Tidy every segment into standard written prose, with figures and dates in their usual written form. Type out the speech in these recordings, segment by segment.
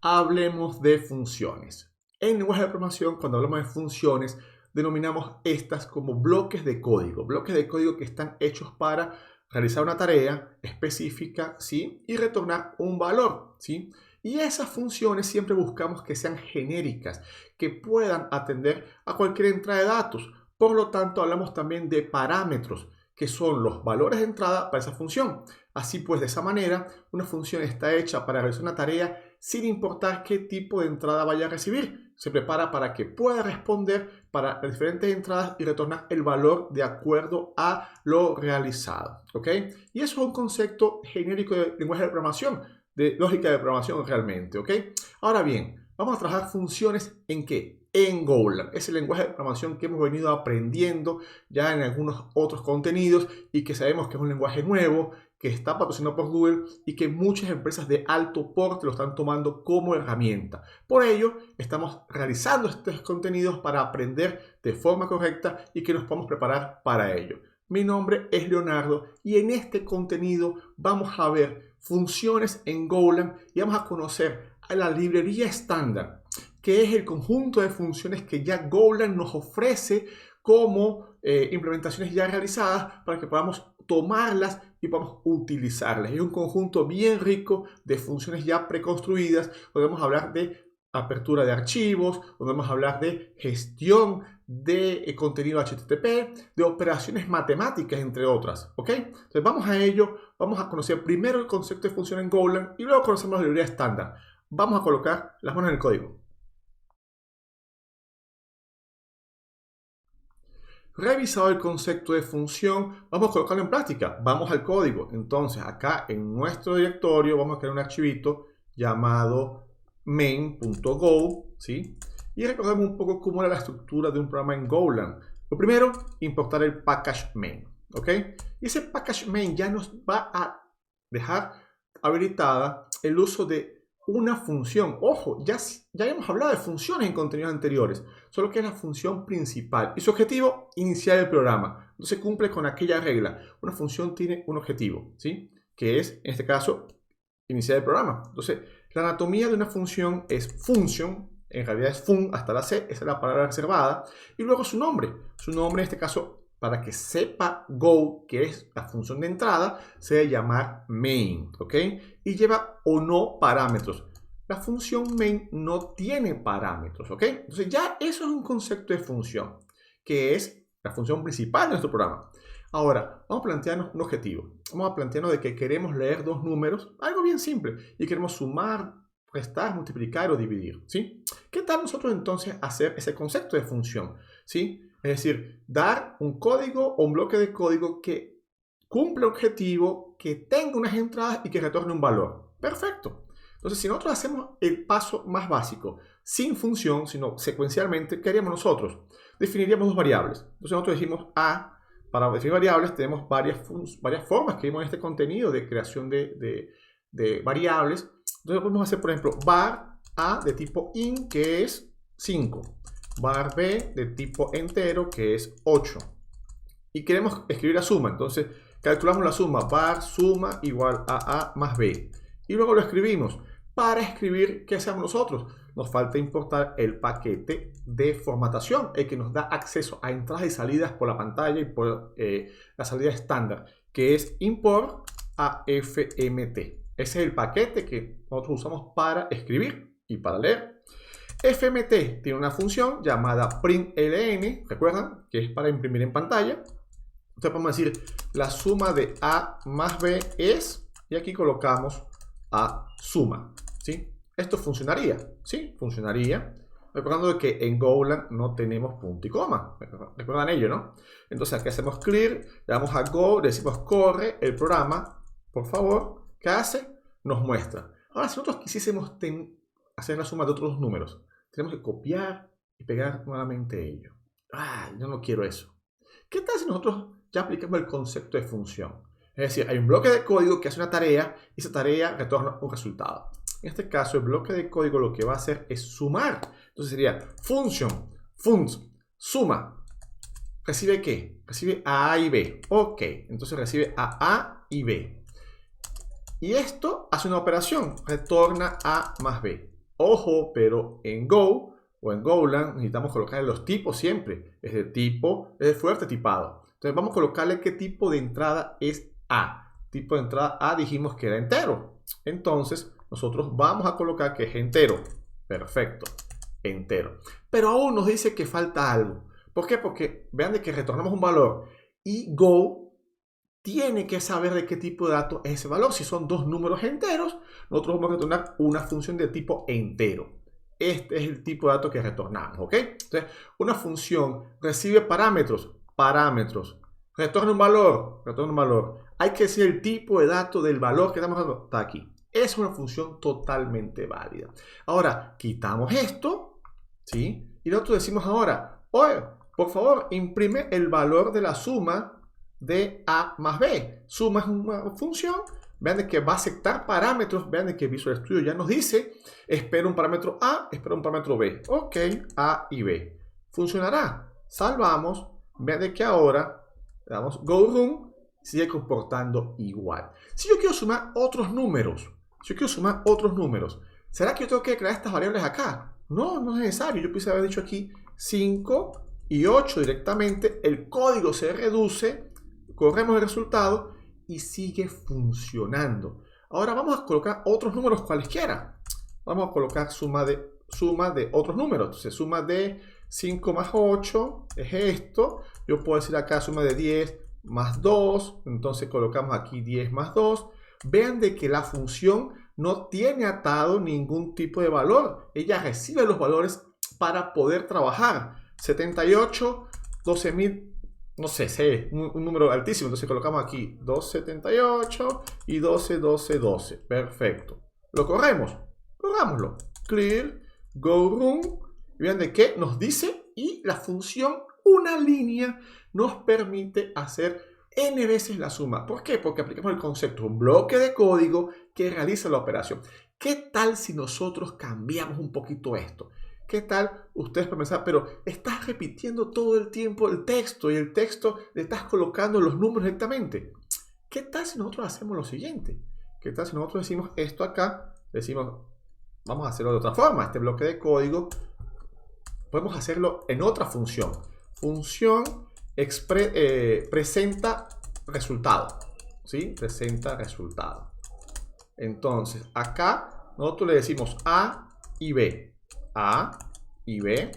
hablemos de funciones. En lenguaje de programación, cuando hablamos de funciones, denominamos estas como bloques de código que están hechos para realizar una tarea específica, ¿sí? Y retornar un valor, ¿sí? Y esas funciones siempre buscamos que sean genéricas, que puedan atender a cualquier entrada de datos. Por lo tanto, hablamos también de parámetros, que son los valores de entrada para esa función. Así pues, de esa manera, una función está hecha para realizar una tarea sin importar qué tipo de entrada vaya a recibir. Se prepara para que pueda responder para las diferentes entradas y retornar el valor de acuerdo a lo realizado. ¿Ok? Y eso es un concepto genérico de lenguaje de programación, de lógica de programación realmente. ¿Ok? Ahora bien, vamos a trabajar funciones ¿en qué? En Golang. Es el lenguaje de programación que hemos venido aprendiendo ya en algunos otros contenidos y que sabemos que es un lenguaje nuevo, que está patrocinado por Google y que muchas empresas de alto porte lo están tomando como herramienta. Por ello, estamos realizando estos contenidos para aprender de forma correcta y que nos podamos preparar para ello. Mi nombre es Leonardo y en este contenido vamos a ver funciones en Golang y vamos a conocer a la librería estándar, que es el conjunto de funciones que ya Golang nos ofrece como implementaciones ya realizadas para que podamos tomarlas y podamos utilizarlas. Es un conjunto bien rico de funciones ya preconstruidas. Podemos hablar de apertura de archivos, podemos hablar de gestión de contenido HTTP, de operaciones matemáticas, entre otras. ¿Ok? Entonces vamos a ello. Vamos a conocer primero el concepto de función en Golang y luego conocemos la librería estándar. Vamos a colocar las manos en el código. Revisado el concepto de función, vamos a colocarlo en práctica. Vamos al código. Entonces, acá en nuestro directorio vamos a crear un archivito llamado main.go, ¿sí? Y recordemos un poco cómo era la estructura de un programa en Golang. Lo primero, importar el package main, ¿ok? Y ese package main ya nos va a dejar habilitada el uso de una función. Ojo, ya hemos hablado de funciones en contenidos anteriores, solo que es la función principal y su objetivo, iniciar el programa. Entonces cumple con aquella regla. Una función tiene un objetivo, ¿sí? Que es, en este caso, iniciar el programa. Entonces, la anatomía de una función es function, en realidad es fun hasta la C, esa es la palabra reservada, y luego su nombre. Su nombre, en este caso, para que sepa Go que es la función de entrada, se debe llamar main, ¿ok? Y lleva o no parámetros. La función main no tiene parámetros, ¿ok? Entonces ya eso es un concepto de función, que es la función principal de nuestro programa. Ahora, vamos a plantearnos un objetivo. Vamos a plantearnos de que queremos leer dos números, algo bien simple, y queremos sumar, restar, multiplicar o dividir, ¿sí? ¿Qué tal nosotros entonces hacer ese concepto de función, ¿sí? Es decir, dar un código o un bloque de código que cumpla el objetivo, que tenga unas entradas y que retorne un valor. Perfecto. Entonces, si nosotros hacemos el paso más básico, sin función, sino secuencialmente, ¿qué haríamos nosotros? Definiríamos dos variables. Entonces, nosotros decimos A. Para definir variables tenemos varias formas que vimos en este contenido de creación de variables. Entonces, podemos hacer, por ejemplo, var A de tipo int, que es 5. Var B de tipo entero, que es 8. Y queremos escribir la suma. Entonces, calculamos la suma. Var suma igual a A más B. Y luego lo escribimos. Para escribir, ¿qué hacemos nosotros? Nos falta importar el paquete de formatación, el que nos da acceso a entradas y salidas por la pantalla y por la salida estándar, que es import AFMT. Ese es el paquete que nosotros usamos para escribir y para leer. FMT tiene una función llamada println, recuerdan, que es para imprimir en pantalla. Entonces podemos decir la suma de A más B es, y aquí colocamos A suma, ¿sí? Esto funcionaría, ¿sí? Funcionaría. Recordando que en Golang no tenemos punto y coma. Recuerdan ello, ¿no? Entonces aquí hacemos clear, le damos a Go, le decimos corre el programa, por favor. ¿Qué hace? Nos muestra. Ahora, si nosotros quisiésemos hacer la suma de otros números, tenemos que copiar y pegar nuevamente ello. Yo no quiero eso. ¿Qué tal si nosotros ya aplicamos el concepto de función? Es decir, hay un bloque de código que hace una tarea y esa tarea retorna un resultado. En este caso, el bloque de código lo que va a hacer es sumar. Entonces sería function, suma. ¿Recibe qué? Recibe a y b. Ok, entonces recibe a y b. Y esto hace una operación, retorna a más b. Ojo, pero en Go o en Golang necesitamos colocarle los tipos siempre. Es de tipo, es de fuerte tipado. Entonces vamos a colocarle qué tipo de entrada es A. Tipo de entrada A dijimos que era entero. Entonces nosotros vamos a colocar que es entero. Perfecto. Entero. Pero aún nos dice que falta algo. ¿Por qué? Porque vean de que retornamos un valor y Go tiene que saber de qué tipo de dato es ese valor. Si son dos números enteros, nosotros vamos a retornar una función de tipo entero. Este es el tipo de dato que retornamos, ¿ok? Entonces, una función recibe parámetros, retorna un valor. Hay que decir el tipo de dato del valor que estamos dando. Está aquí. Es una función totalmente válida. Ahora, quitamos esto, ¿sí? Y nosotros decimos ahora, oye, por favor, imprime el valor de la suma de A más B. Suma es una función. Vean de que va a aceptar parámetros. Vean de que Visual Studio ya nos dice, espera un parámetro A, espera un parámetro B. Ok, A y B. Funcionará. Salvamos. Vean de que ahora le damos Go Run. Sigue comportando igual. Si yo quiero sumar otros números, ¿será que yo tengo que crear estas variables acá? No, no es necesario. Yo pudiese haber dicho aquí 5 y 8 directamente. El código se reduce. Corremos el resultado y sigue funcionando. Ahora vamos a colocar otros números cualesquiera. Vamos a colocar suma de otros números. Entonces, suma de 5 más 8 es esto. Yo puedo decir acá suma de 10 más 2. Entonces colocamos aquí 10 más 2. Vean de que la función no tiene atado ningún tipo de valor. Ella recibe los valores para poder trabajar. 78, 12.000. No sé, un número altísimo. Entonces colocamos aquí 278 y 12, 12, 12. Perfecto. Lo corremos. Corrámoslo. Clear, Go Run. Y vean de qué nos dice. Y la función, una línea, nos permite hacer n veces la suma. ¿Por qué? Porque aplicamos el concepto, un bloque de código que realiza la operación. ¿Qué tal si nosotros cambiamos un poquito esto? ¿Qué tal? Ustedes pueden pensar, pero estás repitiendo todo el tiempo el texto y el texto le estás colocando los números directamente. ¿Qué tal si nosotros hacemos lo siguiente? ¿Qué tal si nosotros decimos esto acá? Decimos, vamos a hacerlo de otra forma. Este bloque de código podemos hacerlo en otra función. Función presenta resultado. ¿Sí? Presenta resultado. Entonces, acá nosotros le decimos A y B. A y B.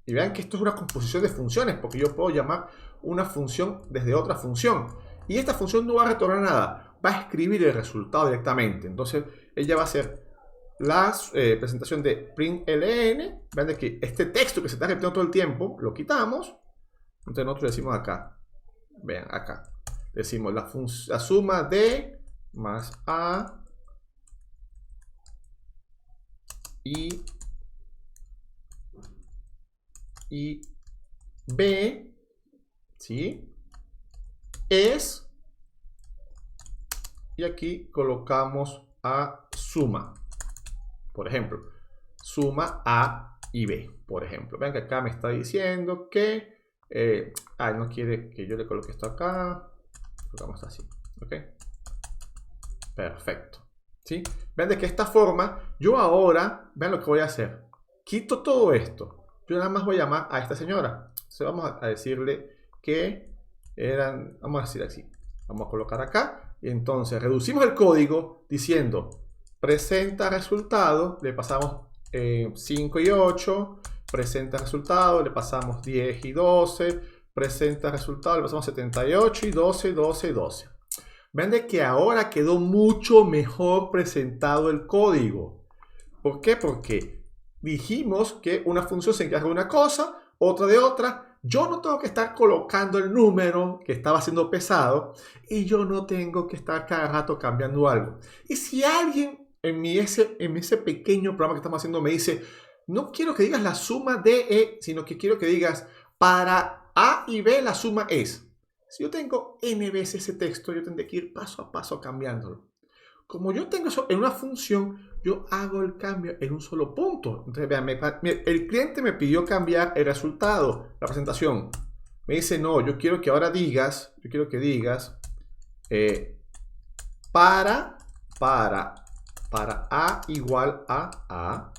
Y vean que esto es una composición de funciones, porque yo puedo llamar una función desde otra función. Y esta función no va a retornar nada, va a escribir el resultado directamente. Entonces ella va a hacer la presentación de println. Vean de que este texto que se está repitiendo todo el tiempo, lo quitamos. Entonces nosotros decimos acá, vean acá, decimos la suma de más A y B, ¿sí? Es, y aquí colocamos a suma, por ejemplo, suma A y B, por ejemplo. Vean que acá me está diciendo que, no quiere que yo le coloque esto acá, colocamos así, ¿ok? Perfecto, ¿sí? Vean de que esta forma, yo ahora, vean lo que voy a hacer, quito todo esto. Yo nada más voy a llamar a esta señora. Entonces vamos a decirle que eran, vamos a decir así, vamos a colocar acá. Y entonces reducimos el código diciendo presenta resultado, le pasamos 5 y 8, presenta resultado, le pasamos 10 y 12, presenta resultado, le pasamos 78 y 12, 12, 12. Ven de que ahora quedó mucho mejor presentado el código. ¿Por qué? Porque dijimos que una función se encarga de una cosa, otra de otra. Yo no tengo que estar colocando el número que estaba siendo pesado y yo no tengo que estar cada rato cambiando algo. Y si alguien en ese pequeño programa que estamos haciendo me dice, no quiero que digas la suma de E, sino que quiero que digas para A y B la suma es. Si yo tengo n veces ese texto, yo tendré que ir paso a paso cambiándolo. Como yo tengo eso en una función, yo hago el cambio en un solo punto. Entonces, vean, el cliente me pidió cambiar el resultado, la presentación. Me dice, no, yo quiero que ahora digas, para A igual a A,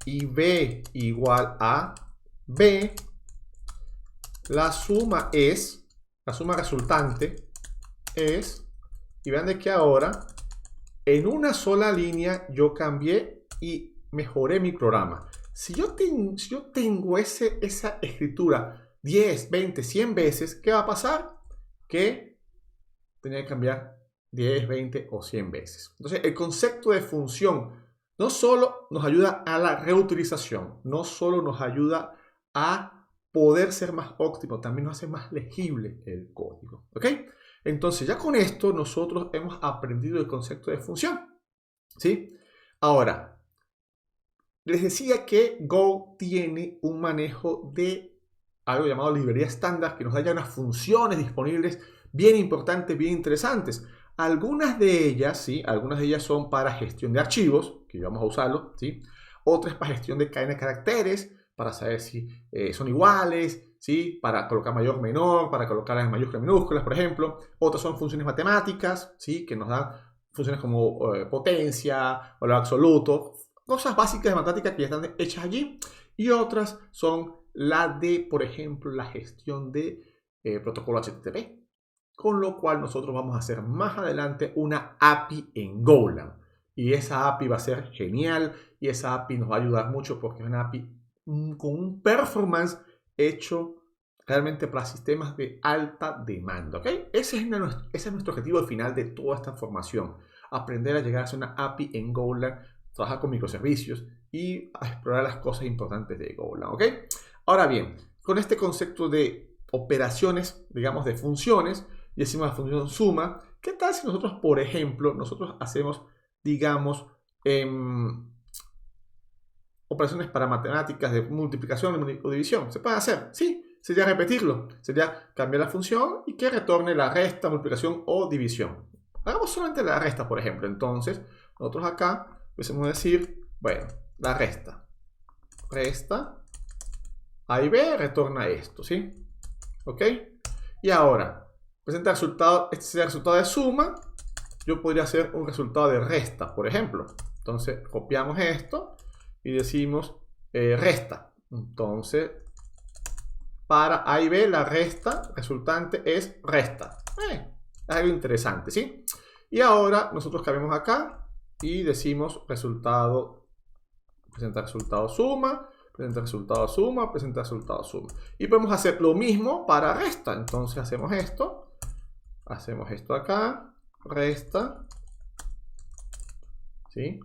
y B igual a B, la suma resultante es, y vean de que ahora en una sola línea yo cambié y mejoré mi programa. Si yo tengo esa escritura 10, 20, 100 veces, ¿qué va a pasar? Que tenía que cambiar 10, 20 o 100 veces. Entonces, el concepto de función no solo nos ayuda a la reutilización, no solo nos ayuda a poder ser más óptimo, también nos hace más legible el código. ¿Ok? Entonces, ya con esto nosotros hemos aprendido el concepto de función. ¿Sí? Ahora, les decía que Go tiene un manejo de algo llamado librería estándar que nos da ya unas funciones disponibles bien importantes, bien interesantes. Algunas de ellas, ¿sí? Algunas de ellas son para gestión de archivos, que vamos a usarlo, ¿sí? Otras para gestión de cadena de caracteres, para saber si son iguales, ¿sí? Para colocar mayor o menor, para colocar en mayúsculas minúsculas, por ejemplo. Otras son funciones matemáticas, ¿sí? Que nos dan funciones como potencia, valor absoluto, cosas básicas de matemática que ya están hechas allí. Y otras son la de, por ejemplo, la gestión de protocolo HTTP. Con lo cual nosotros vamos a hacer más adelante una API en Golang. Y esa API va a ser genial y esa API nos va a ayudar mucho porque es una API con un performance hecho realmente para sistemas de alta demanda. ¿Okay? Ese es nuestro objetivo final de toda esta formación. Aprender a llegar a ser una API en Golang, trabajar con microservicios y a explorar las cosas importantes de Golang. ¿Okay? Ahora bien, con este concepto de operaciones, digamos de funciones, y decimos la función suma, ¿qué tal si nosotros, por ejemplo, hacemos, digamos, operaciones para matemáticas de multiplicación o división? ¿Se puede hacer? Sí, sería repetirlo. Sería cambiar la función y que retorne la resta, multiplicación o división. Hagamos solamente la resta, por ejemplo. Entonces, nosotros acá empecemos a decir, bueno, la resta. Resta. A y B retorna esto, ¿sí? ¿Ok? Y ahora, presenta el resultado, este sería el resultado de suma. Yo podría hacer un resultado de resta, por ejemplo. Entonces, copiamos esto y decimos resta. Entonces, para A y B, la resta resultante es resta. Es algo interesante, ¿sí? Y ahora nosotros cambiamos acá y decimos resultado, presenta resultado suma, presenta resultado suma, presenta resultado suma. Y podemos hacer lo mismo para resta. Entonces hacemos esto acá, resta, ¿sí?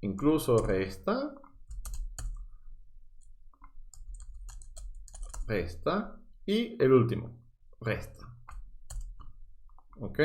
Incluso resta, resta y el último, resta. ¿Ok?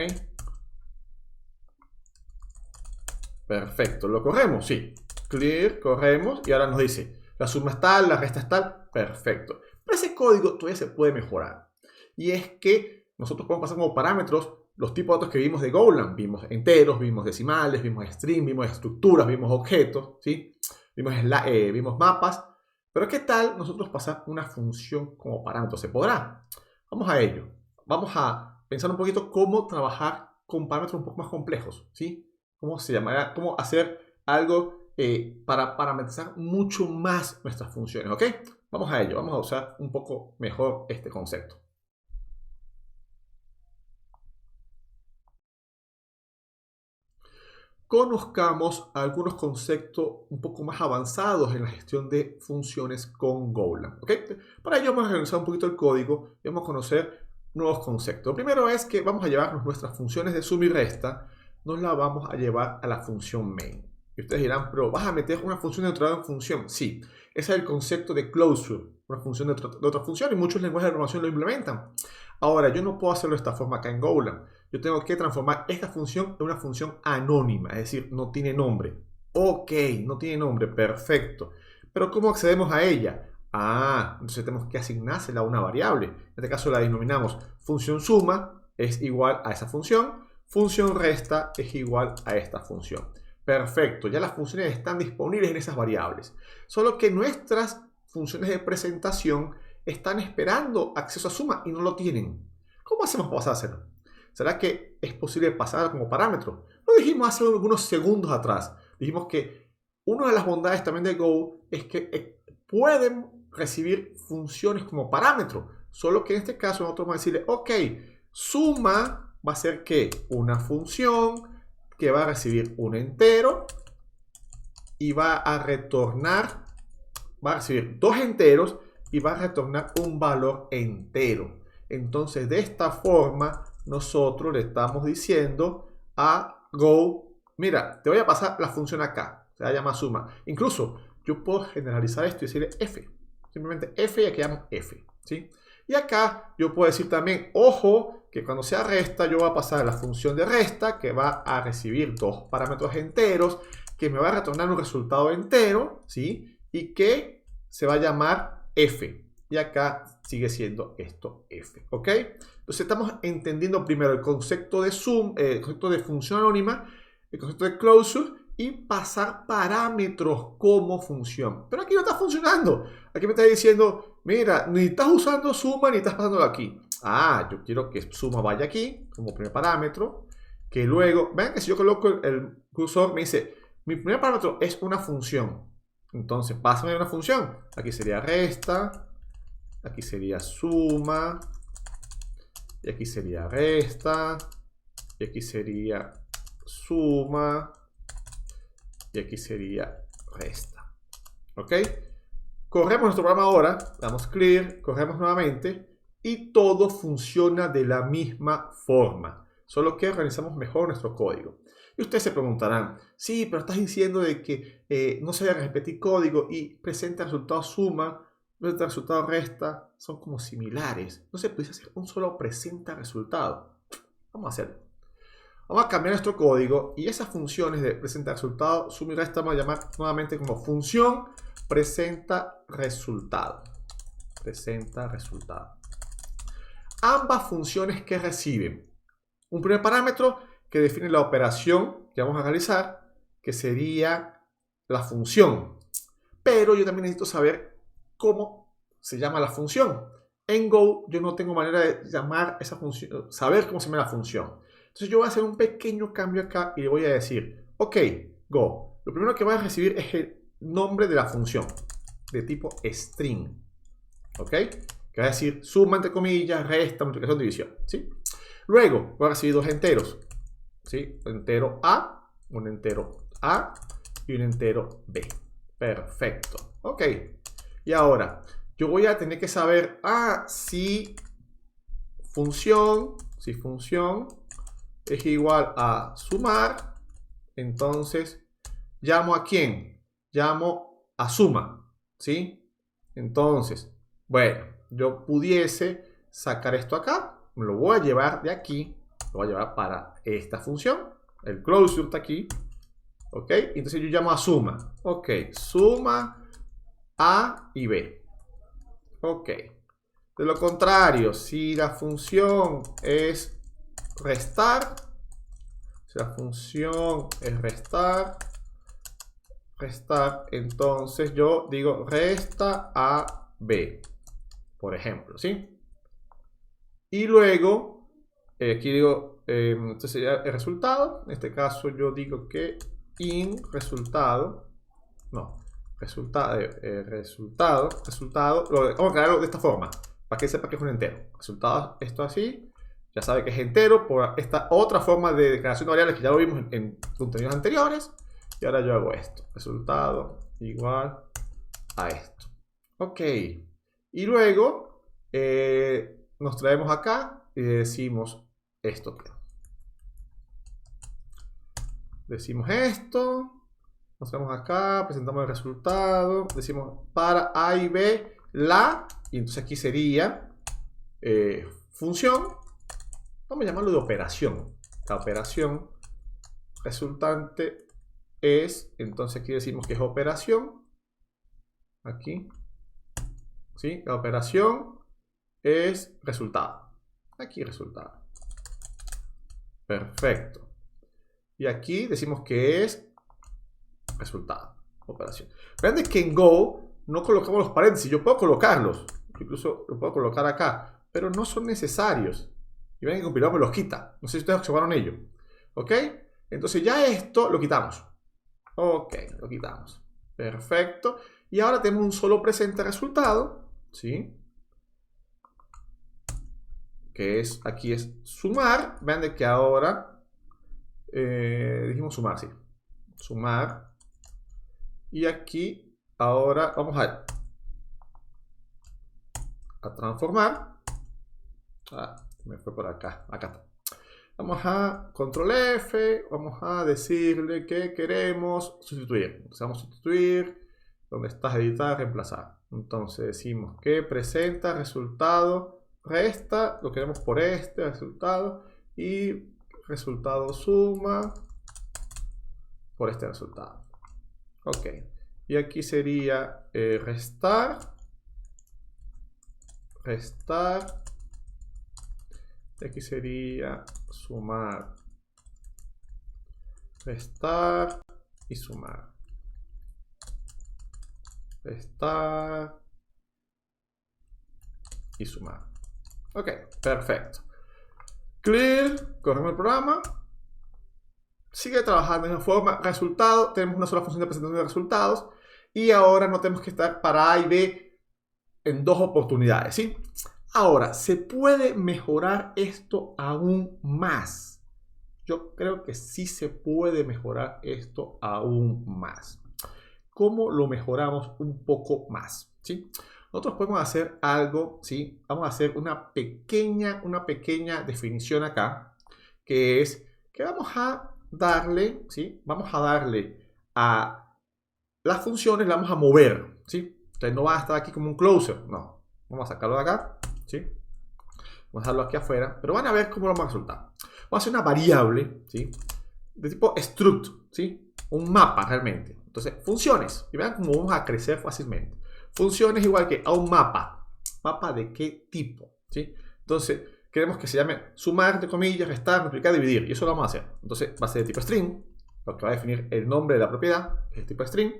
Perfecto, ¿lo corremos? Sí. Clear, corremos y ahora nos dice la suma es tal, la resta es tal. Perfecto. Pero ese código todavía se puede mejorar. Y es que nosotros podemos pasar como parámetros los tipos de datos que vimos de Golang. Vimos enteros, vimos decimales, vimos string, vimos estructuras, vimos objetos, ¿sí? Vimos mapas. Pero ¿qué tal nosotros pasar una función como parámetro? ¿Se podrá? Vamos a ello. Vamos a pensar un poquito cómo trabajar con parámetros un poco más complejos, ¿sí? ¿Cómo se llamará? ¿Cómo hacer algo para parametrizar mucho más nuestras funciones? ¿Ok? Vamos a ello. Vamos a usar un poco mejor este concepto. Conozcamos algunos conceptos un poco más avanzados en la gestión de funciones con Golang. ¿Okay? Para ello vamos a revisar un poquito el código y vamos a conocer nuevos conceptos. Lo primero es que vamos a llevarnos nuestras funciones de suma y resta, nos la vamos a llevar a la función main. Y ustedes dirán, pero ¿vas a meter una función dentro de una función? Sí, ese es el concepto de closure, una función de otra función, y muchos lenguajes de programación lo implementan. Ahora, yo no puedo hacerlo de esta forma acá en Golang. Yo tengo que transformar esta función en una función anónima, es decir, no tiene nombre. Ok, no tiene nombre, perfecto. Pero ¿cómo accedemos a ella? Entonces tenemos que asignársela a una variable. En este caso la denominamos función suma es igual a esa función, función resta es igual a esta función. Perfecto, ya las funciones están disponibles en esas variables. Solo que nuestras funciones de presentación están esperando acceso a suma y no lo tienen. ¿Cómo hacemos para pasárselo? ¿Será que es posible pasar como parámetro? Lo dijimos hace algunos segundos atrás. Dijimos que Una de las bondades también de Go es que pueden recibir funciones como parámetro. Solo que en este caso nosotros vamos a decirle, ok, suma va a ser que una función que va a recibir un entero y va a retornar, va a recibir dos enteros y va a retornar un valor entero. Entonces, de esta forma, nosotros le estamos diciendo a Go, mira, te voy a pasar la función acá, se va a llamar suma. Incluso, yo puedo generalizar esto y decirle f. Simplemente f y aquí llamo f, ¿sí? Y acá yo puedo decir también, ojo, que cuando sea resta, yo voy a pasar la función de resta, que va a recibir dos parámetros enteros, que me va a retornar un resultado entero, ¿sí? Y que se va a llamar f. Y acá sigue siendo esto f, ¿ok? Entonces estamos entendiendo primero el concepto de sum, el concepto de función anónima, el concepto de closure y pasar parámetros como función. Pero aquí no está funcionando. Aquí me está diciendo, mira, ni estás usando suma ni estás pasándolo aquí. Ah, yo quiero que suma vaya aquí como primer parámetro. Que luego, vean que si yo coloco el cursor me dice, mi primer parámetro es una función. Entonces, pásame una función. Aquí sería resta. Aquí sería suma. Y aquí sería resta. Y aquí sería suma. Y aquí sería resta. ¿Ok? Corremos nuestro programa ahora. Damos clear. Corremos nuevamente. Y todo funciona de la misma forma. Solo que organizamos mejor nuestro código. Y ustedes se preguntarán, sí, pero estás diciendo de que no se debe repetir código y presenta resultado suma, presenta resultado resta, son como similares. No se puede hacer un solo presenta resultado. Vamos a hacerlo. Vamos a cambiar nuestro código y esas funciones de presenta resultado, suma y resta, vamos a llamar nuevamente como función presenta resultado. Presenta resultado. Ambas funciones que reciben un primer parámetro que define la operación que vamos a realizar, que sería la función. Pero yo también necesito saber cómo se llama la función. En Go yo no tengo manera de llamar esa función, saber cómo se llama la función. Entonces yo voy a hacer un pequeño cambio acá y le voy a decir, ok, Go, lo primero que voy a recibir es el nombre de la función, de tipo string. ¿Ok? Que va a decir suma entre comillas, resta, multiplicación, división. ¿Sí? Luego voy a recibir dos enteros. ¿Sí? Un entero A y un entero B. Perfecto. Ok. Y ahora, yo voy a tener que saber, si función es igual a sumar, entonces, ¿llamo a quién? Llamo a suma, ¿sí? Entonces, bueno, yo pudiese sacar esto acá, me lo voy a llevar de aquí, lo voy a llevar para esta función, el closure está aquí, ¿ok? Entonces yo llamo a suma, ok, suma A y B, ok. De lo contrario, si la función es restar, entonces yo digo resta a B, por ejemplo, ¿sí? Y luego, aquí digo, entonces sería el resultado. En este caso yo digo que in resultado, vamos a crearlo de esta forma, para que sepa que es un entero. Resultado, esto así, ya sabe que es entero por esta otra forma de declaración de variables que ya lo vimos en contenidos anteriores. Y ahora yo hago esto, resultado igual a esto. Ok, y luego nos traemos acá y decimos esto. Decimos esto, nos traemos acá, presentamos el resultado, decimos para A y B la, y entonces aquí sería función, vamos a llamarlo de operación. La operación resultante es, entonces aquí decimos que es operación, aquí, ¿sí? La operación es resultado, aquí resultado, perfecto, y aquí decimos que es resultado, operación. Vean que en Go no colocamos los paréntesis, yo puedo colocarlos, incluso lo puedo colocar acá, pero no son necesarios, y ven que el compilador me los quita, no sé si ustedes observaron ello, ¿ok? Entonces ya esto lo quitamos. Ok, lo quitamos. Perfecto. Y ahora tenemos un solo presente resultado, ¿sí? Que es, aquí es sumar. Vean de que ahora, dijimos sumar, sí. Sumar. Y aquí, ahora vamos a transformar. Me fue por acá. Acá está. Vamos a control F. Vamos a decirle que queremos sustituir. Entonces vamos a sustituir. Donde está editar, reemplazar. Entonces decimos que presenta resultado, resta, lo queremos por este resultado. Y resultado suma por este resultado. Ok. Y aquí sería restar. Restar. Y aquí sería sumar. Restar y sumar. Restar y sumar. Ok, perfecto. Clear, corremos el programa. Sigue trabajando de una forma. Resultado, tenemos una sola función de presentación de resultados. Y ahora no tenemos que estar para A y B en dos oportunidades, ¿sí? Ahora, ¿se puede mejorar esto aún más? Yo creo que sí se puede mejorar esto aún más. ¿Cómo lo mejoramos un poco más? ¿Sí? Nosotros podemos hacer algo, ¿sí? Vamos a hacer una pequeña definición acá, que es que vamos a darle, ¿sí? Vamos a darle a las funciones, las vamos a mover, ¿sí? Entonces no va a estar aquí como un closer, no. Vamos a sacarlo de acá, ¿sí? Vamos a dejarlo aquí afuera, pero van a ver cómo lo vamos a resultar. Vamos a hacer una variable, ¿sí? De tipo struct, ¿sí? Un mapa realmente. Entonces, funciones. Y vean cómo vamos a crecer fácilmente. Funciones igual que a un mapa. ¿Mapa de qué tipo? ¿Sí? Entonces, queremos que se llame sumar, entre comillas, restar, multiplicar, dividir. Y eso lo vamos a hacer. Entonces, va a ser de tipo string, lo que va a definir el nombre de la propiedad, es el tipo string.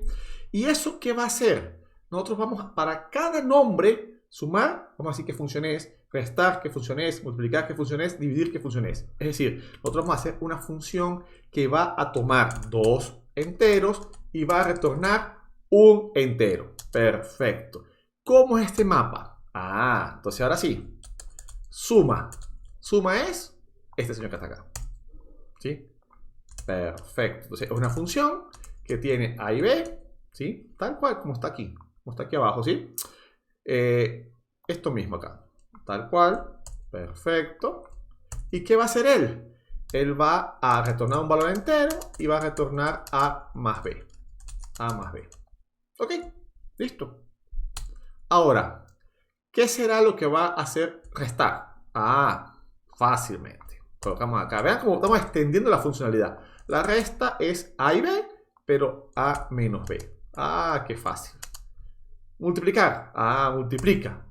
¿Y eso qué va a hacer? Nosotros vamos, para cada nombre, sumar, vamos a decir qué función es, restar, qué función es, multiplicar, qué función es, dividir, qué función es. Es decir, nosotros vamos a hacer una función que va a tomar dos enteros y va a retornar un entero. Perfecto. ¿Cómo es este mapa? Entonces ahora sí. Suma. Suma es este señor que está acá. ¿Sí? Perfecto. Entonces es una función que tiene A y B, ¿sí? Tal cual como está aquí. Como está aquí abajo, ¿sí? Esto mismo acá. Tal cual. Perfecto. ¿Y qué va a hacer él? Él va a retornar un valor entero y va a retornar A más B. A más B. Ok, listo. Ahora, ¿qué será lo que va a hacer restar? Fácilmente. Colocamos acá. Vean cómo estamos extendiendo la funcionalidad. La resta es A y B, pero A menos B. Qué fácil. Multiplicar. Multiplica.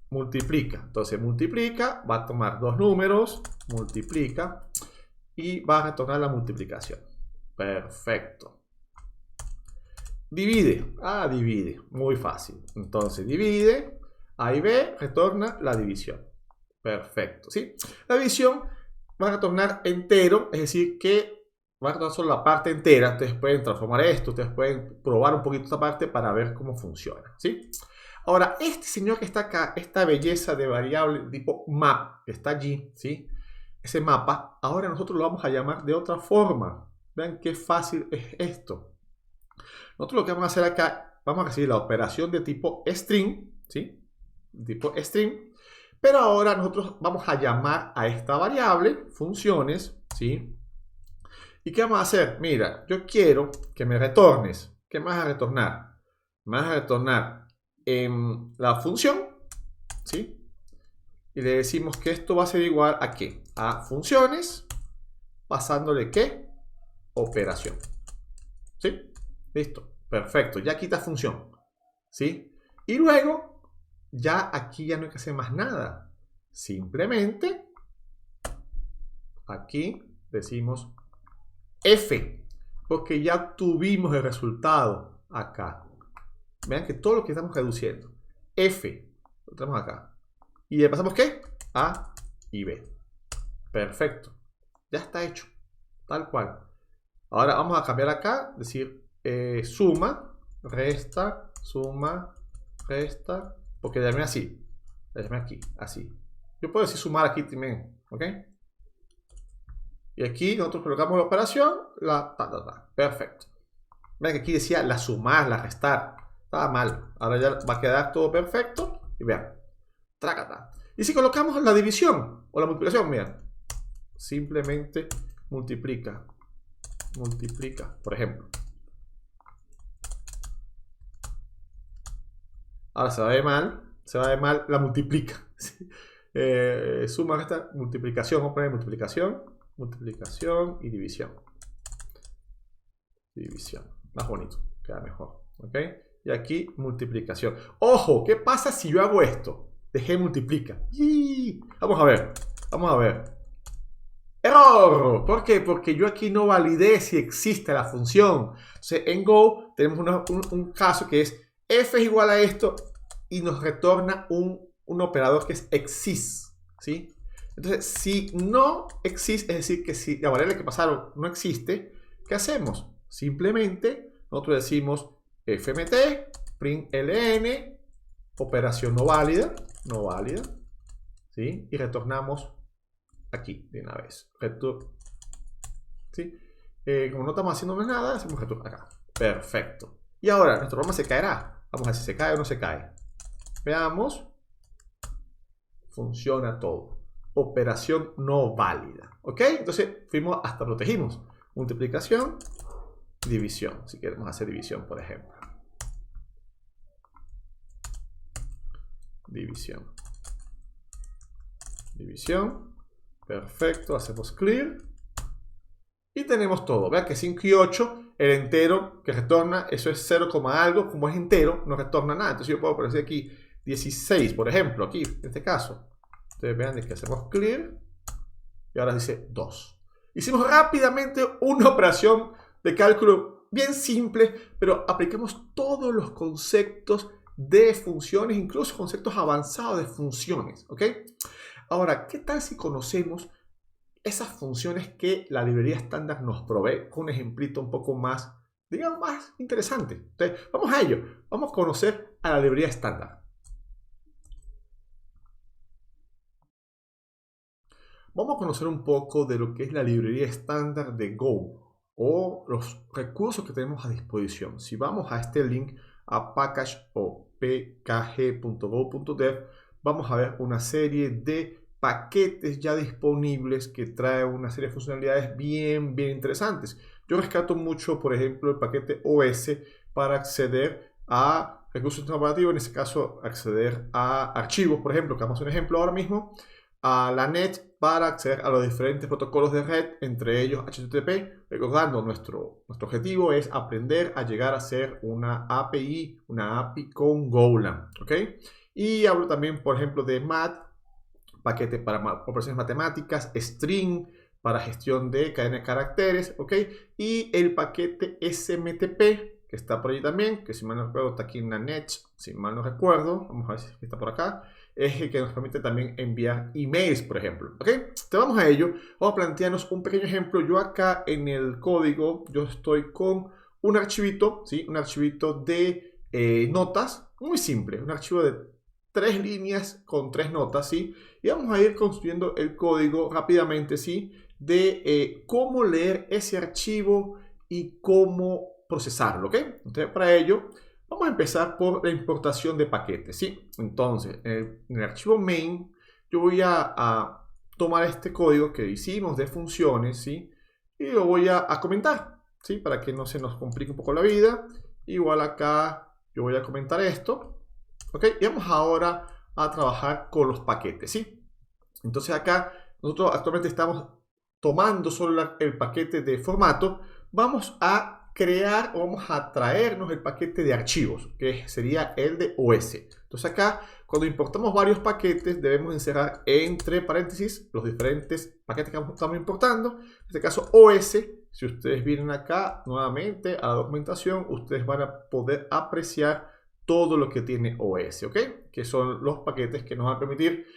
Multiplica. Entonces multiplica, va a tomar dos números, multiplica y va a retornar la multiplicación. Perfecto. Divide. Divide. Muy fácil. Entonces divide. A y B retorna la división. Perfecto. ¿Sí? La división va a retornar entero, es decir, que va a retornar solo la parte entera. Ustedes pueden transformar esto, ustedes pueden probar un poquito esta parte para ver cómo funciona. ¿Sí? Ahora, este señor que está acá, esta belleza de variable tipo map que está allí, ¿sí? Ese mapa, ahora nosotros lo vamos a llamar de otra forma. Vean qué fácil es esto. Nosotros lo que vamos a hacer acá, vamos a recibir la operación de tipo string, ¿sí? Tipo string. Pero ahora nosotros vamos a llamar a esta variable funciones, ¿sí? ¿Y qué vamos a hacer? Mira, yo quiero que me retornes. ¿Qué me vas a retornar? Me vas a retornar la función, ¿sí? Y le decimos que esto va a ser igual a ¿qué? A funciones, pasándole ¿qué? Operación. ¿Sí? Listo. Perfecto. Ya quita función. ¿Sí? Y luego, ya aquí ya no hay que hacer más nada. Simplemente, aquí decimos F, porque ya obtuvimos el resultado acá. Vean que todo lo que estamos reduciendo, F, lo tenemos acá. ¿Y le pasamos qué? A y B. Perfecto. Ya está hecho. Tal cual. Ahora vamos a cambiar acá, decir suma, resta, suma, resta, porque le llamé así, le llamé aquí, así. Yo puedo decir sumar aquí también, ¿ok? Y aquí nosotros colocamos la operación, perfecto. Ven que aquí decía la sumar, la restar, estaba mal. Ahora ya va a quedar todo perfecto y vean, trácata. Y si colocamos la división o la multiplicación, vean, simplemente multiplica, por ejemplo. Ahora se va a ver mal la multiplica. Suma, resta, multiplicación. Vamos a poner multiplicación y división. Más bonito, queda mejor. ¿Ok? Y aquí multiplicación. ¡Ojo! ¿Qué pasa si yo hago esto? Dejé multiplica. Vamos a ver. ¡Error! ¿Por qué? Porque yo aquí no validé si existe la función. Entonces, en Go tenemos un caso que es f es igual a esto y nos retorna un operador que es exist, ¿sí? Entonces, si no existe, es decir, que si la variable que pasaron no existe, ¿qué hacemos? Simplemente nosotros decimos fmt, println, operación no válida, ¿sí? Y retornamos aquí de una vez. ¿Sí? Como no estamos haciendo nada, hacemos return acá. Perfecto. Y ahora nuestro programa se caerá. Vamos a ver si se cae o no se cae. Veamos. Funciona todo. Operación no válida. ¿Ok? Entonces fuimos hasta protegimos. Multiplicación, división. Si queremos hacer división, por ejemplo. División. Perfecto. Hacemos clear. Y tenemos todo. Vean que 5 y 8, el entero que retorna, eso es 0, algo. Como es entero, no retorna nada. Entonces yo puedo poner aquí 16, por ejemplo, aquí, en este caso. Ustedes vean que hacemos clear. Y ahora dice 2. Hicimos rápidamente una operación de cálculo bien simple, pero aplicamos todos los conceptos de funciones, incluso conceptos avanzados de funciones. ¿Ok? Ahora, ¿qué tal si conocemos esas funciones que la librería estándar nos provee con un ejemplito un poco más, digamos, más interesante? Entonces, vamos a ello. Vamos a conocer a la librería estándar. Vamos a conocer un poco de lo que es la librería estándar de Go o los recursos que tenemos a disposición. Si vamos a este link a package o pkg.go.dev, vamos a ver una serie de paquetes ya disponibles que trae una serie de funcionalidades bien interesantes. Yo rescato mucho, por ejemplo, el paquete OS para acceder a recursos operativos, en este caso acceder a archivos, por ejemplo, que vamos a un ejemplo ahora mismo, a la NET para acceder a los diferentes protocolos de red, entre ellos HTTP. Recordando, nuestro objetivo es aprender a llegar a ser una API con Golang, ¿ok? Y hablo también, por ejemplo, de MAT, paquete para operaciones matemáticas, string para gestión de cadena de caracteres, ¿ok? Y el paquete SMTP, que está por ahí también, que si mal no recuerdo está aquí en la net, si mal no recuerdo, vamos a ver si está por acá, es el que nos permite también enviar emails, por ejemplo, ¿ok? Entonces vamos a ello, vamos a plantearnos un pequeño ejemplo. Yo acá en el código, yo estoy con un archivito, ¿sí? Un archivito de notas, muy simple, un archivo de 3 líneas con 3 notas, ¿sí? Y vamos a ir construyendo el código rápidamente, ¿sí? De cómo leer ese archivo y cómo procesarlo, ¿ok? Entonces, para ello, vamos a empezar por la importación de paquetes, ¿sí? Entonces, en el archivo main, yo voy a tomar este código que hicimos de funciones, ¿sí? Y lo voy a comentar, ¿sí? Para que no se nos complique un poco la vida. Igual acá, yo voy a comentar esto, ¿ok? Y vamos ahora a trabajar con los paquetes, ¿sí? Entonces acá nosotros actualmente estamos tomando solo el paquete de formato. Vamos a crear o vamos a traernos el paquete de archivos, que sería el de OS. Entonces acá, cuando importamos varios paquetes, debemos encerrar entre paréntesis los diferentes paquetes que estamos importando. En este caso OS, si ustedes vienen acá nuevamente a la documentación, ustedes van a poder apreciar todo lo que tiene OS, ¿ok? Que son los paquetes que nos van a permitir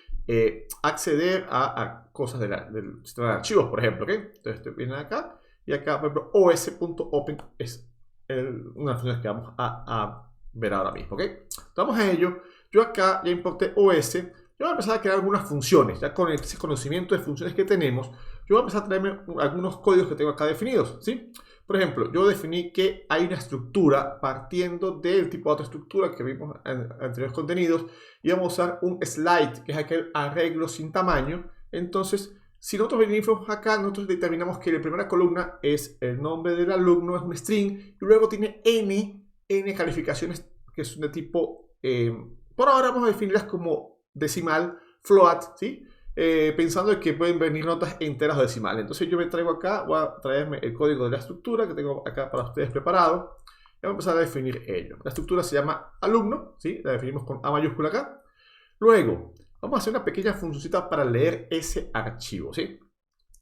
acceder a cosas del sistema de archivos, por ejemplo, ¿ok? Entonces vienen acá y acá, por ejemplo, os.open es una función que vamos a ver ahora mismo, ¿ok? Vamos a ello. Yo acá ya importé OS. Yo voy a empezar a crear algunas funciones. Ya con ese conocimiento de funciones que tenemos, yo voy a empezar a traerme algunos códigos que tengo acá definidos, ¿sí? Por ejemplo, yo definí que hay una estructura partiendo del tipo de otra estructura que vimos en anteriores contenidos y vamos a usar un slide, que es aquel arreglo sin tamaño. Entonces, si nosotros venimos acá, nosotros determinamos que la primera columna es el nombre del alumno, es un string, y luego tiene n calificaciones que son de tipo, por ahora vamos a definirlas como decimal, float, ¿sí? Pensando en que pueden venir notas enteras o decimales. Entonces yo me traigo acá, voy a traerme el código de la estructura que tengo acá para ustedes preparado. Y vamos a empezar a definir ello. La estructura se llama alumno, ¿sí? La definimos con A mayúscula acá. Luego, vamos a hacer una pequeña funcioncita para leer ese archivo, ¿sí?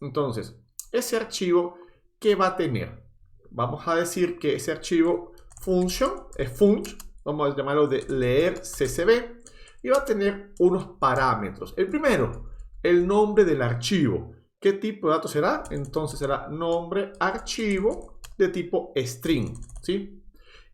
Entonces, ese archivo, ¿qué va a tener? Vamos a decir que ese archivo function, es func, vamos a llamarlo de leer ccb, y va a tener unos parámetros. El primero, el nombre del archivo. ¿Qué tipo de datos será? Entonces será nombre archivo de tipo string, ¿sí?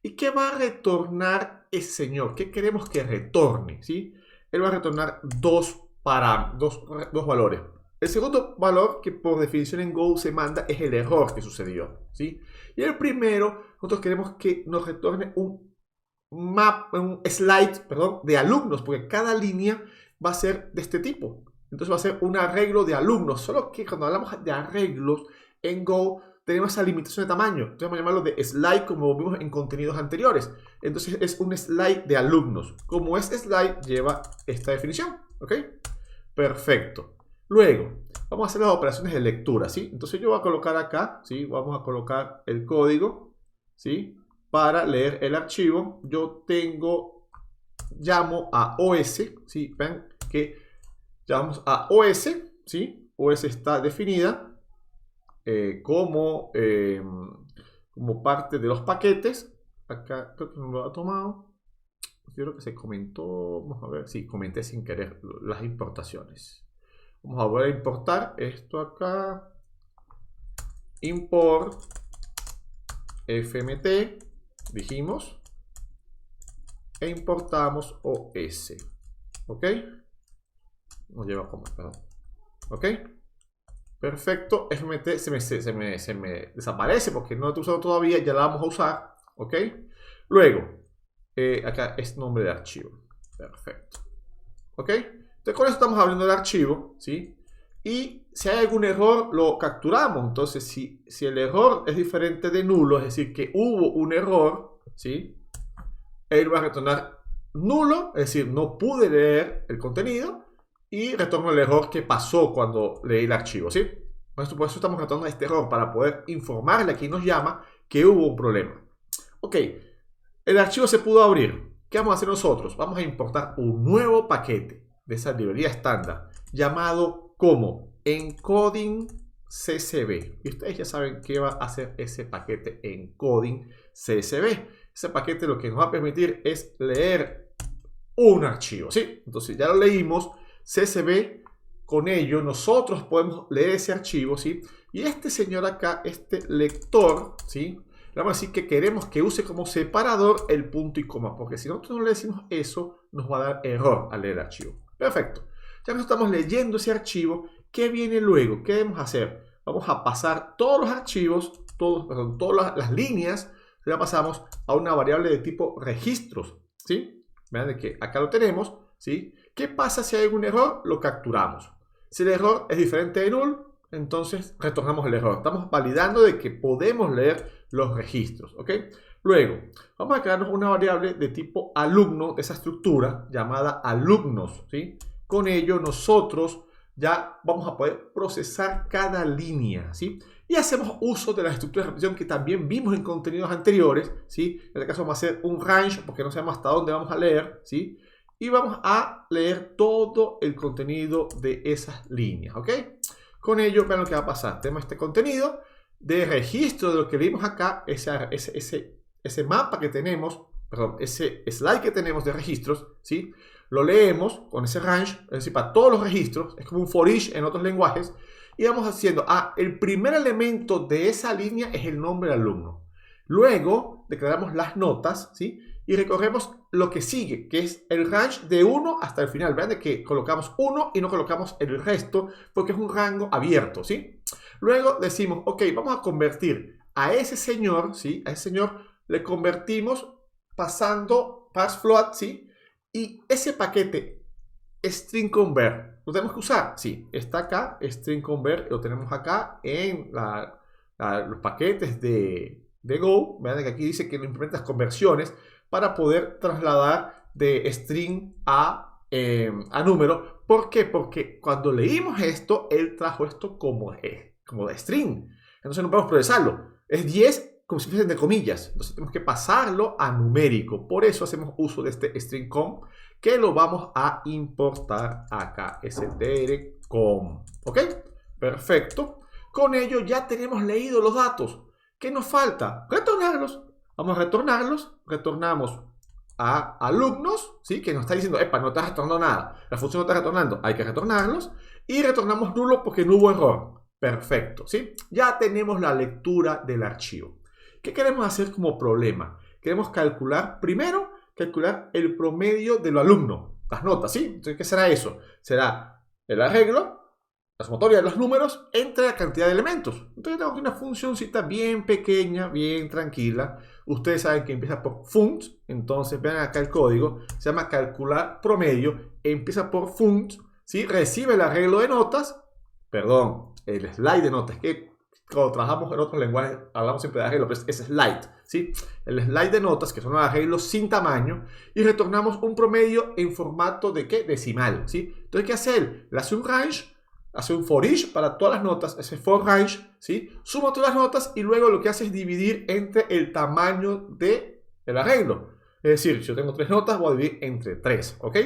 ¿Y qué va a retornar ese señor? ¿Qué queremos que retorne? ¿Sí? Él va a retornar dos valores. El segundo valor que por definición en Go se manda es el error que sucedió, ¿sí? Y el primero, nosotros queremos que nos retorne un slide, perdón, de alumnos, porque cada línea va a ser de este tipo. Entonces va a ser un arreglo de alumnos, solo que cuando hablamos de arreglos en Go tenemos esa limitación de tamaño. Entonces vamos a llamarlo de slide como vimos en contenidos anteriores. Entonces es un slide de alumnos. Como es slide, lleva esta definición. ¿Ok? Perfecto. Luego, vamos a hacer las operaciones de lectura, ¿sí? Entonces yo voy a colocar acá, ¿sí? Vamos a colocar el código, ¿sí? Para leer el archivo. Yo llamo a OS, ¿sí? Ven que llamamos a OS, ¿sí? OS está definida como parte de los paquetes. Acá creo que no lo ha tomado. Yo creo que se comentó. Vamos a ver. Sí, comenté sin querer las importaciones. Vamos a volver a importar esto acá. Import fmt. Dijimos. E importamos OS. ¿Ok? Nos lleva como, perdón. ¿Ok? Perfecto, FMT se me desaparece porque no lo he usado todavía, ya la vamos a usar, ¿ok? Luego, acá es nombre de archivo, perfecto, ¿ok? Entonces con eso estamos hablando del archivo, ¿sí? Y si hay algún error, lo capturamos. Entonces, si el error es diferente de nulo, es decir, que hubo un error, ¿sí? Él va a retornar nulo, es decir, no pude leer el contenido, y retorno el error que pasó cuando leí el archivo, ¿sí? Por eso estamos retornando este error, para poder informarle a quien nos llama que hubo un problema. Ok, el archivo se pudo abrir. ¿Qué vamos a hacer nosotros? Vamos a importar un nuevo paquete de esa librería estándar llamado como encoding CSV. Y ustedes ya saben qué va a hacer ese paquete encoding CSV. Ese paquete lo que nos va a permitir es leer un archivo, ¿sí? Entonces ya lo leímos. CSV, con ello nosotros podemos leer ese archivo, ¿sí? Y este señor acá, este lector, ¿sí? Le vamos a decir que queremos que use como separador el punto y coma, porque si nosotros no le decimos eso, nos va a dar error al leer el archivo. Perfecto. Ya nos estamos leyendo ese archivo. ¿Qué viene luego? ¿Qué debemos hacer? Vamos a pasar todos los archivos, todas las líneas, la pasamos a una variable de tipo registros, ¿sí? Vean de que acá lo tenemos, ¿sí? ¿Qué pasa si hay algún error? Lo capturamos. Si el error es diferente de null, entonces retornamos el error. Estamos validando de que podemos leer los registros, ¿ok? Luego, vamos a crearnos una variable de tipo alumno de esa estructura llamada alumnos, ¿sí? Con ello nosotros ya vamos a poder procesar cada línea, ¿sí? Y hacemos uso de las estructuras de repetición que también vimos en contenidos anteriores, ¿sí? En este caso vamos a hacer un range porque no sabemos hasta dónde vamos a leer, ¿sí? Y vamos a leer todo el contenido de esas líneas, ¿ok? Con ello, vean lo que va a pasar. Tenemos este contenido de registro de lo que vimos acá, ese mapa que tenemos, perdón, ese slide que tenemos de registros, ¿sí? Lo leemos con ese range, es decir, para todos los registros, es como un for each en otros lenguajes, y vamos haciendo, el primer elemento de esa línea es el nombre del alumno. Luego declaramos las notas, ¿sí? Y recorremos lo que sigue, que es el range de 1 hasta el final. Vean de que colocamos 1 y no colocamos el resto porque es un rango abierto, ¿sí? Luego decimos, ok, vamos a convertir a ese señor, ¿sí? A ese señor le convertimos pasando parsefloat, ¿sí? Y ese paquete string convert, ¿lo tenemos que usar? Sí, está acá, string convert, lo tenemos acá en los paquetes de Go. Vean que aquí dice que lo implementas conversiones para poder trasladar de string a número. ¿Por qué? Porque cuando leímos esto, él trajo esto como de string. Entonces no podemos procesarlo. Es 10 como si fuese de comillas. Entonces tenemos que pasarlo a numérico. Por eso hacemos uso de este string com, que lo vamos a importar acá. strcom. ¿Ok? Perfecto. Con ello ya tenemos leído los datos. ¿Qué nos falta? Retornarlos. Vamos a retornarlos. Retornamos a alumnos, ¿sí? Que nos está diciendo, epa, no está retornando nada. La función no está retornando. Hay que retornarlos. Y retornamos nulo porque no hubo error. Perfecto, ¿sí? Ya tenemos la lectura del archivo. ¿Qué queremos hacer como problema? Queremos calcular, primero, calcular el promedio del alumno. Las notas, ¿sí? Entonces, ¿qué será eso? Será el arreglo, la sumatoria de los números entre la cantidad de elementos. Entonces tenemos una funcióncita bien pequeña, bien tranquila. Ustedes saben que empieza por funt. Entonces vean acá el código. Se llama calcular promedio. Empieza por funt, ¿sí? Recibe el arreglo de notas. Perdón, el slide de notas. Que cuando trabajamos en otros lenguajes hablamos siempre de arreglo, pero es slide, ¿sí? El slide de notas, que son los arreglos sin tamaño. Y retornamos un promedio en formato de ¿qué? Decimal, ¿sí? Entonces, ¿qué hace él? Le hace un range. Hace un for each para todas las notas, ese for range, ¿sí? Suma todas las notas y luego lo que hace es dividir entre el tamaño del arreglo. Es decir, si yo tengo 3 notas, voy a dividir entre 3, ¿ok?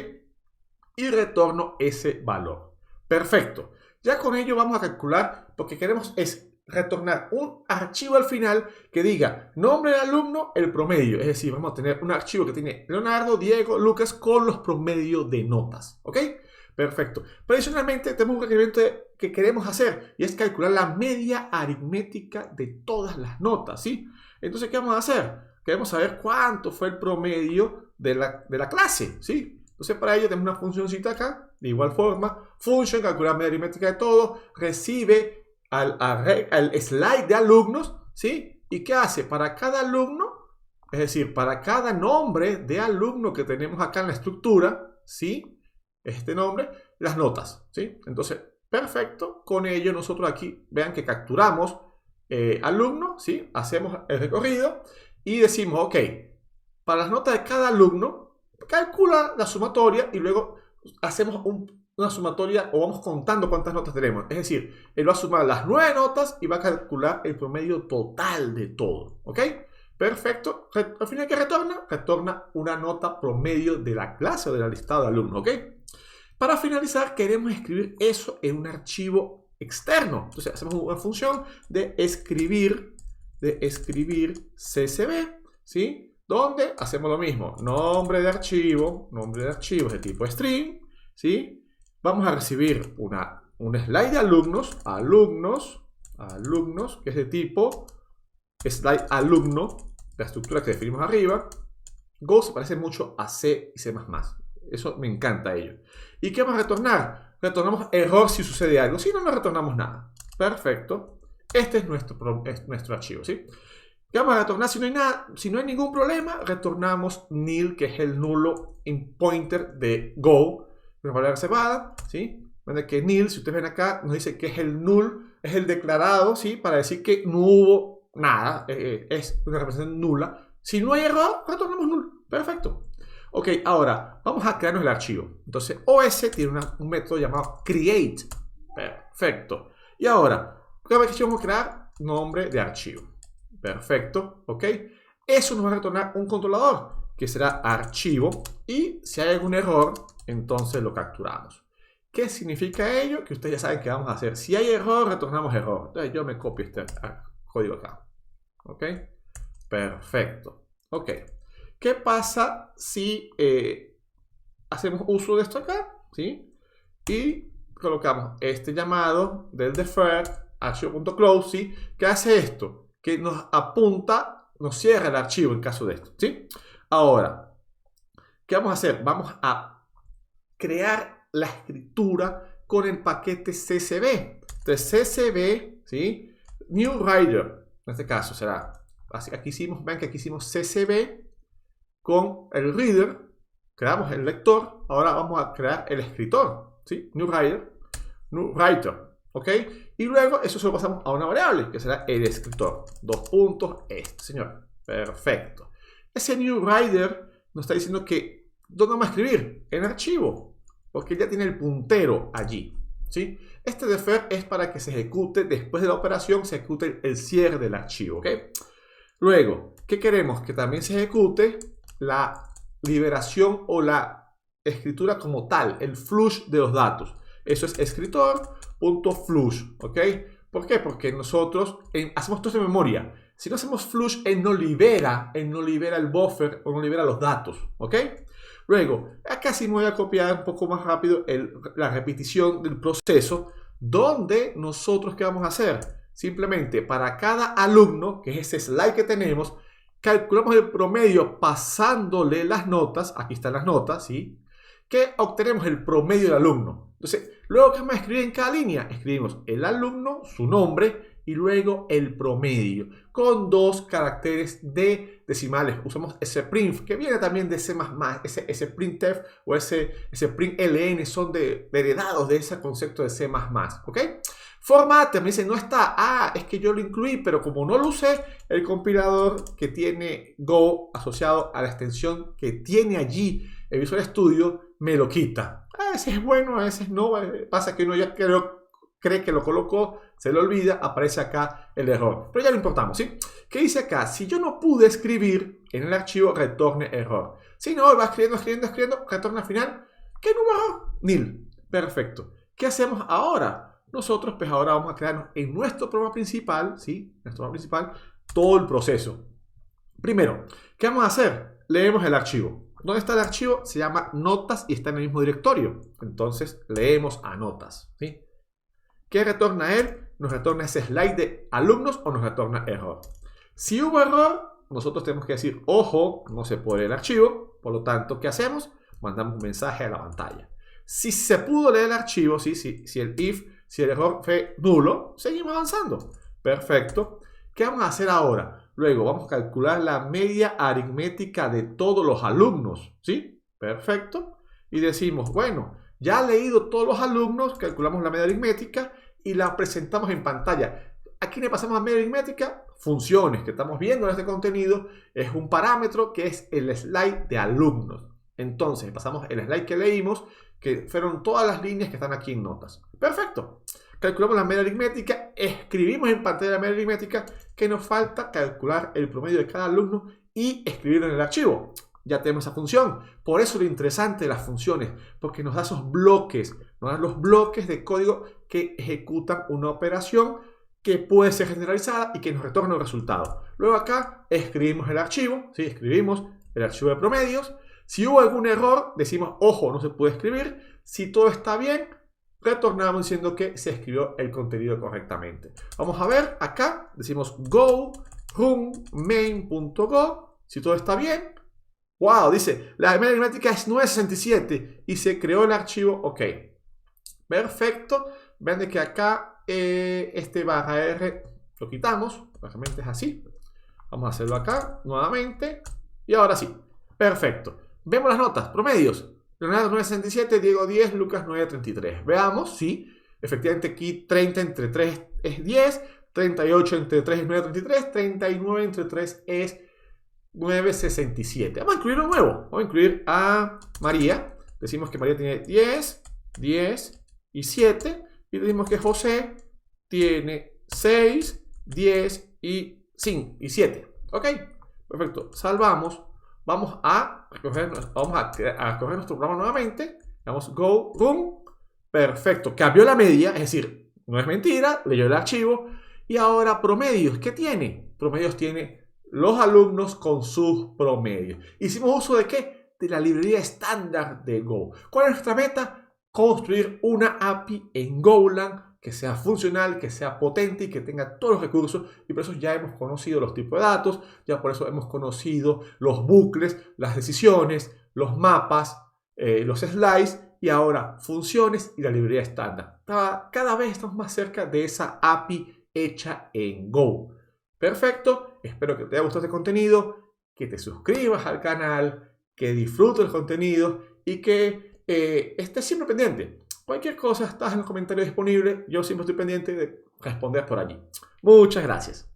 Y retorno ese valor. Perfecto. Ya con ello vamos a calcular, lo que queremos es retornar un archivo al final que diga nombre del alumno, el promedio. Es decir, vamos a tener un archivo que tiene Leonardo, Diego, Lucas con los promedios de notas, ¿ok? Perfecto. Pero adicionalmente tenemos un requerimiento que queremos hacer y es calcular la media aritmética de todas las notas, ¿sí? Entonces, ¿qué vamos a hacer? Queremos saber cuánto fue el promedio de la clase, ¿sí? Entonces, para ello tenemos una funcióncita acá, de igual forma, function, calcular media aritmética de todo, recibe al slide de alumnos, ¿sí? ¿Y qué hace? Para cada alumno, es decir, para cada nombre de alumno que tenemos acá en la estructura, ¿sí? Este nombre, las notas, ¿sí? Entonces, perfecto. Con ello nosotros aquí, vean que capturamos alumno, ¿sí? Hacemos el recorrido y decimos, ok, para las notas de cada alumno, calcula la sumatoria y luego hacemos una sumatoria o vamos contando cuántas notas tenemos. Es decir, él va a sumar las 9 notas y va a calcular el promedio total de todo, ¿ok? Perfecto. Al final, ¿qué retorna? Retorna una nota promedio de la clase o de la lista de alumnos, ¿ok? Para finalizar, queremos escribir eso en un archivo externo. Entonces, hacemos una función de escribir CSV, ¿sí? Donde hacemos lo mismo. Nombre de archivo es de tipo string, ¿sí? Vamos a recibir un slide de alumnos, que es de tipo slide alumno, la estructura que definimos arriba. Go se parece mucho a C y C++. Eso me encanta ello. ¿Y qué vamos a retornar? Retornamos error si sucede algo. Si no, no retornamos nada. Perfecto. Este es nuestro archivo, ¿sí? ¿Qué vamos a retornar? Si no hay nada, si no hay ningún problema, retornamos nil, que es el nulo en pointer de Go. Una palabra reservada, ¿sí? Que nil, si ustedes ven acá, nos dice que es el null, es el declarado, ¿sí? Para decir que no hubo nada. Es una representación nula. Si no hay error, retornamos null. Perfecto. Ok, ahora vamos a crearnos el archivo. Entonces, OS tiene un método llamado create. Perfecto. Y ahora, cada vez que vamos a crear nombre de archivo. Perfecto, ok. Eso nos va a retornar un controlador, que será archivo. Y si hay algún error, entonces lo capturamos. ¿Qué significa ello? Que ustedes ya saben qué vamos a hacer. Si hay error, retornamos error. Entonces yo me copio este código acá. Ok. Perfecto. Ok. ¿Qué pasa si hacemos uso de esto acá? ¿Sí? Y colocamos este llamado del defer archivo.close, ¿sí? ¿Qué hace esto? Que nos apunta nos cierra el archivo en caso de esto, ¿sí? Ahora, ¿qué vamos a hacer? Vamos a crear la escritura con el paquete CSV. Entonces, CSV, ¿sí? New Writer, en este caso será, aquí hicimos, ven que aquí hicimos CSV con el reader, creamos el lector, ahora vamos a crear el escritor, ¿sí? New Writer, ¿ok? Y luego eso se lo pasamos a una variable, que será el escritor. Dos puntos, señor. Perfecto. Ese New Writer nos está diciendo que, ¿dónde vamos a escribir? En archivo, porque ya tiene el puntero allí, ¿sí? Este defer es para que se ejecute, después de la operación, se ejecute el cierre del archivo, ¿ok? Luego, ¿qué queremos? Que también se ejecute la liberación o la escritura como tal, el flush de los datos. Eso es escritor.flush, ¿ok? ¿Por qué? Porque nosotros hacemos todo esto en memoria. Si no hacemos flush, él no libera el buffer o no libera los datos, ¿ok? Luego, acá sí me voy a copiar un poco más rápido la repetición del proceso, donde nosotros, ¿qué vamos a hacer? Simplemente para cada alumno, que es ese slide que tenemos, calculamos el promedio pasándole las notas, aquí están las notas, ¿sí? Que obtenemos el promedio del alumno. Entonces, luego, ¿qué vamos a escribir en cada línea? Escribimos el alumno, su nombre y luego el promedio, con 2 caracteres de decimales. Usamos ese print, que viene también de C++, ese printf o ese println, son heredados de ese concepto de C++, ¿ok? Formatter, me dice, no está, es que yo lo incluí, pero como no lo usé, el compilador que tiene Go asociado a la extensión que tiene allí el Visual Studio, me lo quita. A veces es bueno, a veces no, pasa que uno ya cree que lo colocó, se le olvida, aparece acá el error. Pero ya lo importamos, ¿sí? ¿Qué dice acá? Si yo no pude escribir en el archivo, retorne error. Si no, va escribiendo, retorna al final. ¿Qué número? Nil. Perfecto. ¿Qué hacemos ahora? Nosotros, pues ahora vamos a crear en nuestro programa principal, ¿sí? Nuestro programa principal, todo el proceso. Primero, ¿qué vamos a hacer? Leemos el archivo. ¿Dónde está el archivo? Se llama notas y está en el mismo directorio. Entonces, leemos a notas, ¿sí? ¿Qué retorna él? Nos retorna ese slide de alumnos o nos retorna error. Si hubo error, nosotros tenemos que decir, ojo, no se puede leer el archivo. Por lo tanto, ¿qué hacemos? Mandamos un mensaje a la pantalla. Si se pudo leer el archivo, ¿sí? Si el error fue nulo, seguimos avanzando. Perfecto. ¿Qué vamos a hacer ahora? Luego vamos a calcular la media aritmética de todos los alumnos, ¿sí? Perfecto. Y decimos, bueno, ya ha leído todos los alumnos, calculamos la media aritmética y la presentamos en pantalla. ¿A quién le pasamos la media aritmética? Funciones que estamos viendo en este contenido. Es un parámetro que es el slide de alumnos. Entonces, pasamos el slide que leímos, que fueron todas las líneas que están aquí en notas. Perfecto. Calculamos la media aritmética, escribimos en pantalla la media aritmética, que nos falta calcular el promedio de cada alumno y escribirlo en el archivo. Ya tenemos esa función. Por eso lo interesante de las funciones, porque nos da esos bloques, nos da los bloques de código que ejecutan una operación que puede ser generalizada y que nos retorna el resultado. Luego acá escribimos el archivo, ¿sí? Escribimos el archivo de promedios. Si hubo algún error, decimos, ojo, no se puede escribir. Si todo está bien, retornamos diciendo que se escribió el contenido correctamente. Vamos a ver acá, decimos go run main.go. Si todo está bien, wow, dice, la media aritmética es 967 y se creó el archivo, ok. Perfecto. Ven de que acá este barra R lo quitamos, realmente es así. Vamos a hacerlo acá nuevamente y ahora sí. Perfecto. Vemos las notas, promedios. Leonardo 967, Diego 10, Lucas 933. Veamos, sí, efectivamente aquí 30 entre 3 es 10, 38 entre 3 es 933, 39 entre 3 es 967. Vamos a incluir uno nuevo. Vamos a incluir a María. Decimos que María tiene 10, 10 y 7. Y decimos que José tiene 6, 10 y 5 y 7. ¿Ok? Perfecto. Salvamos. Vamos a correr nuestro programa nuevamente. Vamos go, boom. Perfecto. Cambió la media, es decir, no es mentira, leyó el archivo. Y ahora promedios. ¿Qué tiene? Promedios tiene los alumnos con sus promedios. ¿Hicimos uso de qué? De la librería estándar de Go. ¿Cuál es nuestra meta? Construir una API en Golang que sea funcional, que sea potente y que tenga todos los recursos. Y por eso ya hemos conocido los tipos de datos, ya por eso hemos conocido los bucles, las decisiones, los mapas, los slides y ahora funciones y la librería estándar. Cada vez estamos más cerca de esa API hecha en Go. Perfecto, espero que te haya gustado este contenido, que te suscribas al canal, que disfrutes el contenido y que estés siempre pendiente. Cualquier cosa, estás en los comentarios disponibles. Yo siempre estoy pendiente de responder por allí. Muchas gracias.